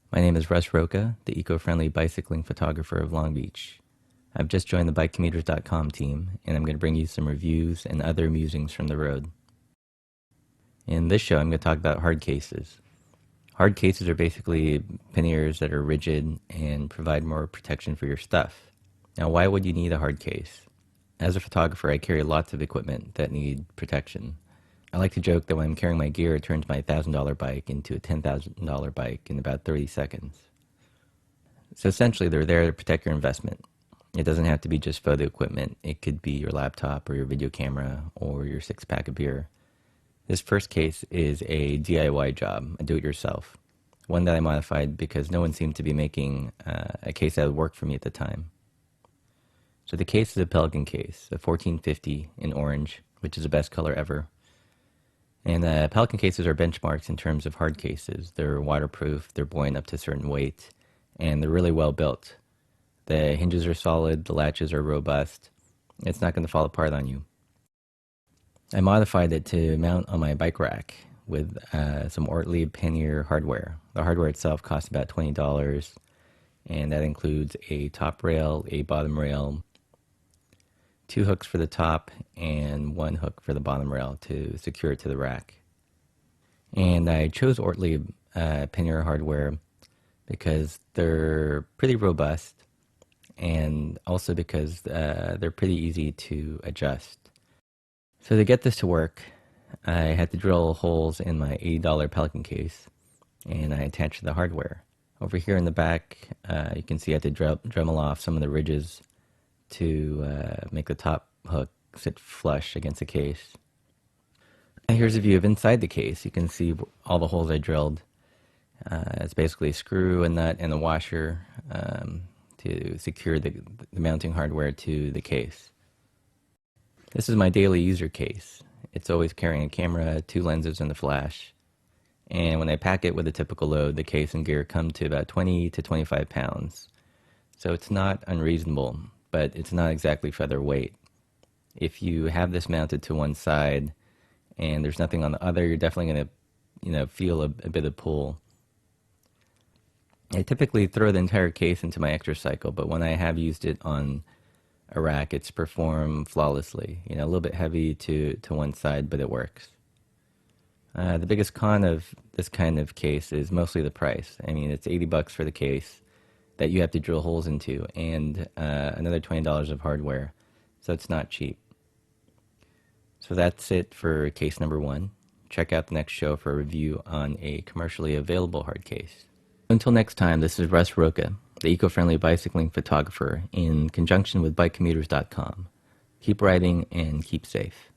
My name is Russ Roca, the eco-friendly bicycling photographer of Long Beach. I've just joined the bikecommuters.com team, and I'm going to bring you some reviews and other musings from the road. In this show, I'm going to talk about hard cases. Hard cases are basically panniers that are rigid and provide more protection for your stuff. Now, why would you need a hard case? As a photographer, I carry lots of equipment that need protection. I like to joke that when I'm carrying my gear, it turns my $1,000 bike into a $10,000 bike in about 30 seconds. So essentially, they're there to protect your investment. It doesn't have to be just photo equipment. It could be your laptop or your video camera or your six-pack of beer. This first case is a DIY job, a do-it-yourself, one that I modified because no one seemed to be making a case that would work for me at the time. So the case is a Pelican case, a 1450 in orange, which is the best color ever. And Pelican cases are benchmarks in terms of hard cases. They're waterproof, they're buoyant up to a certain weight, and they're really well built. The hinges are solid, the latches are robust. It's not going to fall apart on you. I modified it to mount on my bike rack with some Ortlieb Pannier hardware. The hardware itself costs about $20, and that includes a top rail, a bottom rail, 2 hooks for the top, and 1 hook for the bottom rail to secure it to the rack. And I chose Ortlieb Pannier hardware because they're pretty robust, and also because they're pretty easy to adjust. So to get this to work, I had to drill holes in my $80 Pelican case, and I attached the hardware. Over here in the back, you can see I had to Dremel off some of the ridges to make the top hook sit flush against the case. And here's a view of inside the case. You can see all the holes I drilled. It's basically a screw, a nut, and a washer to secure the mounting hardware to the case. This is my daily user case. It's always carrying a camera, 2 lenses, and a flash. And when I pack it with a typical load, the case and gear come to about 20 to 25 pounds. So it's not unreasonable, but it's not exactly featherweight. If you have this mounted to one side and there's nothing on the other, you're definitely going to feel a bit of pull. I typically throw the entire case into my extra cycle, but when I have used it on a rack, it's performed flawlessly. A little bit heavy to one side, but it works. The biggest con of this kind of case is mostly the price. I mean, it's $80 for the case that you have to drill holes into, and another $20 of hardware, so it's not cheap. So that's it for case number 1. Check out the next show for a review on a commercially available hard case. Until next time, this is Russ Roca, the eco-friendly bicycling photographer, in conjunction with bikecommuters.com. Keep riding and keep safe.